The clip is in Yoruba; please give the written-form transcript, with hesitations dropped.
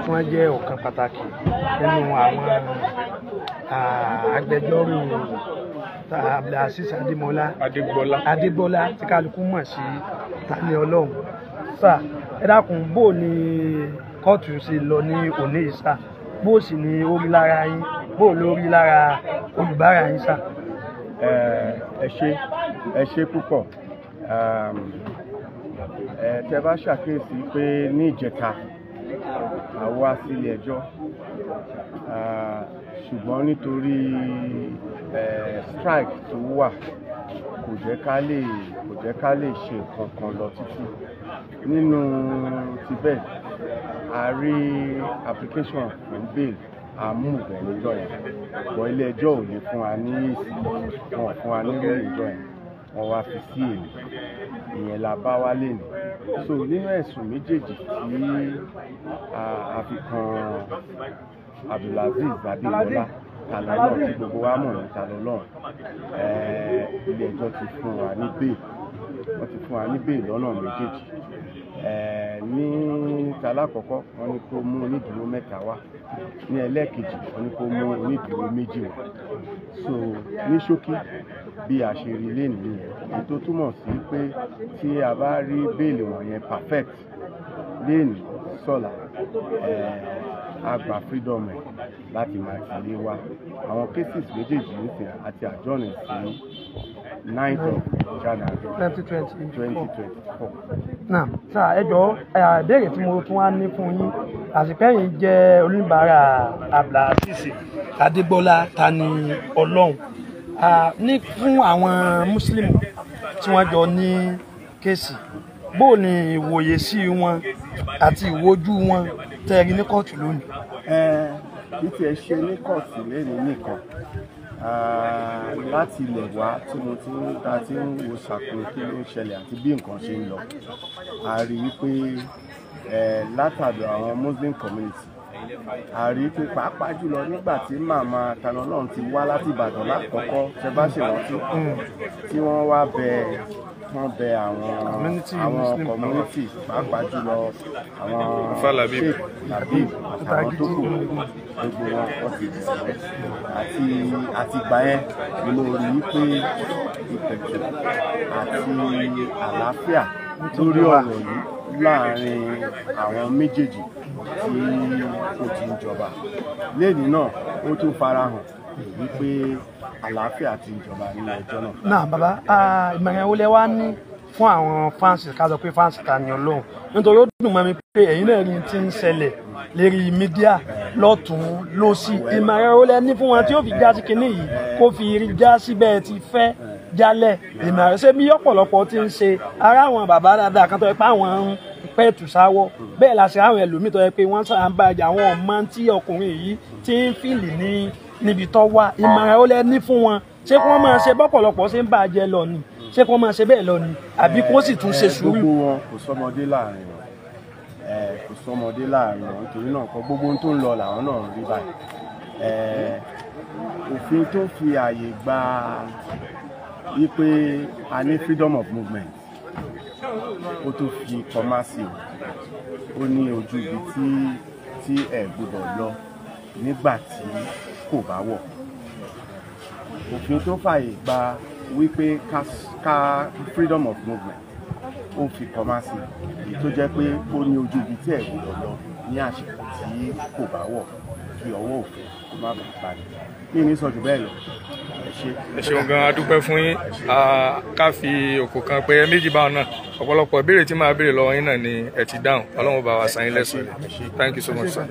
tí wọ́n jẹ́ ọ̀kan pàtàkì nínú àwọn agbẹjọ́rò Abdulaziz Adébọ́lá tí kálukú mọ̀ sí Tani Olohun. Sà, ẹ dákun bó ni kóòtù ṣe lọ ní òní yìí sà, bó sì ni ó rí lára yín, bó ló rí lára olùbárà yín sà. Ẹ ṣé púpọ̀. Tẹ́ bá ṣàkíyèsí pé ní ìjẹta a wá sílé ẹjọ́, ṣùgbọ́n nítorí strike tó wà kò jẹ́ ká lè ṣe nǹkan kan lọ títí. Nínú tibẹ̀ a rí application fún bail àmúbẹ̀ níjọ́ yẹn, bọ́ ilé ẹjọ́ ò lè fún wa ní èsì, wọn fún wa ní ìròyìn ìjọ yẹn, wọ́n wá fi sí èlé, ìyẹn la bá wá lè ní. So nínú ẹ̀sùn méjèèjì tí a fi kan Abdulaziz Adébọ́lá Tani Olohun tí gbogbo wa mọ̀ ní Tani Olohun, ilé ẹjọ́ ti fún wa ní bail, wọ́n ti fún wa ní bail lọ́nà méjèèjì. Ní tàlákọ̀ọ́kọ́ wọ́n ní kó mú onídùúró 3 wá, ní ẹlẹ́ẹ̀kejì wọ́n ní kó mú onídùúró 2 wá. So ní ṣókí bí a ṣe rí lé nìyẹn, èyí tó túmọ̀ sí pé tí a bá rí bẹ́ẹ̀lì wọ̀nyẹn perfect léèní sọ̀la, a gba freedom ẹ̀ láti máa tẹ̀lé wa. Àwọn cases méjèèjì nìsín àti àjọ́nà sí 9th of January 2024. Náà sà, ẹ jọ̀ọ́ ìbéèrè tí mo tún wá ní fún yín, àsìkò yìí jẹ́ oníbàárà Abdulaziz Adébọ́lá Tani Olohun. Ní fún àwọn Muslim tí wọ́n jọ ní kéèsì, bó ni ìwòye sí wọn àti ìwojú wọn tẹ́rí ní kóòtù lónìí? Bí tí ẹ ṣe ní kóòtù lẹ́nu nìkan, láti ilẹ̀ wá tí mo ti ń wo ṣàkóso kí ló ń ṣẹlẹ̀ àti bí nǹkan ṣe ń lọ, a rí wípé látàdọ̀ àwọn Muslim community, a rí pé pàápàá jùlọ nígbà tí màmá Tani Olohun ti wá láti Ìbàdàn lákọ̀ọ́kọ́, tẹ bá ṣèrántí, tí wọ́n wá bẹ àwọn community pàápàá jùlọ àwọn Sheikh Labib àtàwọn tó kù, gbogbo wọn kọ́ ti dìbò àti ìgbà yẹn ni mo rí wípé ìpẹ̀tù àti àlàáfíà lórí ọ̀rọ̀ yìí láàrin àwọn méjèèjì tí ó ti ń jọba. Lẹ́yìn náà ó tún farahàn wípé àlàáfíà ti ń jọba nínú ẹjọ́ náà. Náà bàbá, ìmọ̀ràn wo lẹ wá ní fún àwọn fáǹsì, ká sọ pé fáǹsì Tani Olohun, nítorí ó dùn mọ́ mi pé ẹ̀yin náà rí ti ń ṣẹlẹ̀ lérí mídíà lọ́tún lósì. Ìmọ̀ràn wo lẹ ní fún wọn tí ó fi já sí kinní yìí kó fi rí já síbẹ̀ ti fẹ́ jálẹ̀? Ìmọ̀ràn ṣé bí ọ̀pọ̀lọpọ̀ ti ń ṣe ara àwọn bàbá dáadáa kan tó yẹ pé àwọn ń pẹ̀tù sáwọ́, bẹ́ẹ̀ la ṣe àwọn ẹlòmíì tó yẹ pé wọ́n sáà ń bàjẹ́ àwọn ọmọ tí ọkùnrin yìí ti ń fìlì níbi tó wà. Ìmọ̀ràn ó lẹ ní fún wọn, ṣé kí wọ́n máa ṣe bọ́pọ̀lọpọ̀ ṣe ń bàjẹ́ lọ ni, ṣé kí wọ́n máa ṣe bẹ́ẹ̀ lọ ni, àbí kó sì tún ṣe sùúrù? Gbogbo wọn kò sọmọdé láàrin wọn, kò sọmọdé láàrin wọn, nítorí náà kọ gbogbo ohun tó ń lọ làwọn náà ń rí báyìí. Òfin tó fi ààyè gba wípé a ní freedom of movement, ó tó fi kọ́másì, ó ní ojú ibi tí ẹ gbọ́dọ̀ lọ nígbà tí kò bá wọ̀. Òfin tó fààyè gba wípé ká freedom of movement, ó fi kọ́másì, èyí tó jẹ́ pé ó ní ojú ibi tí ẹ gbọ́dọ̀ lọ ní àsìkò tí kò bá wọ̀, kí ọwọ́ òfin kó má bàa parí. Ní ní sọ jù bẹ́ẹ̀ lọ. Ẹ ṣeun gan, a dúpẹ́ fún yín. Ká fi òkò kan pé méjì báwọn náà, ọ̀pọ̀lọpọ̀ ìbéèrè tí máa béèrè lọ́wọ́ yín náà ni ẹ ti dáhùn. Ọlọ́run bá wa san yín lẹ́san. Thank you so much, sir.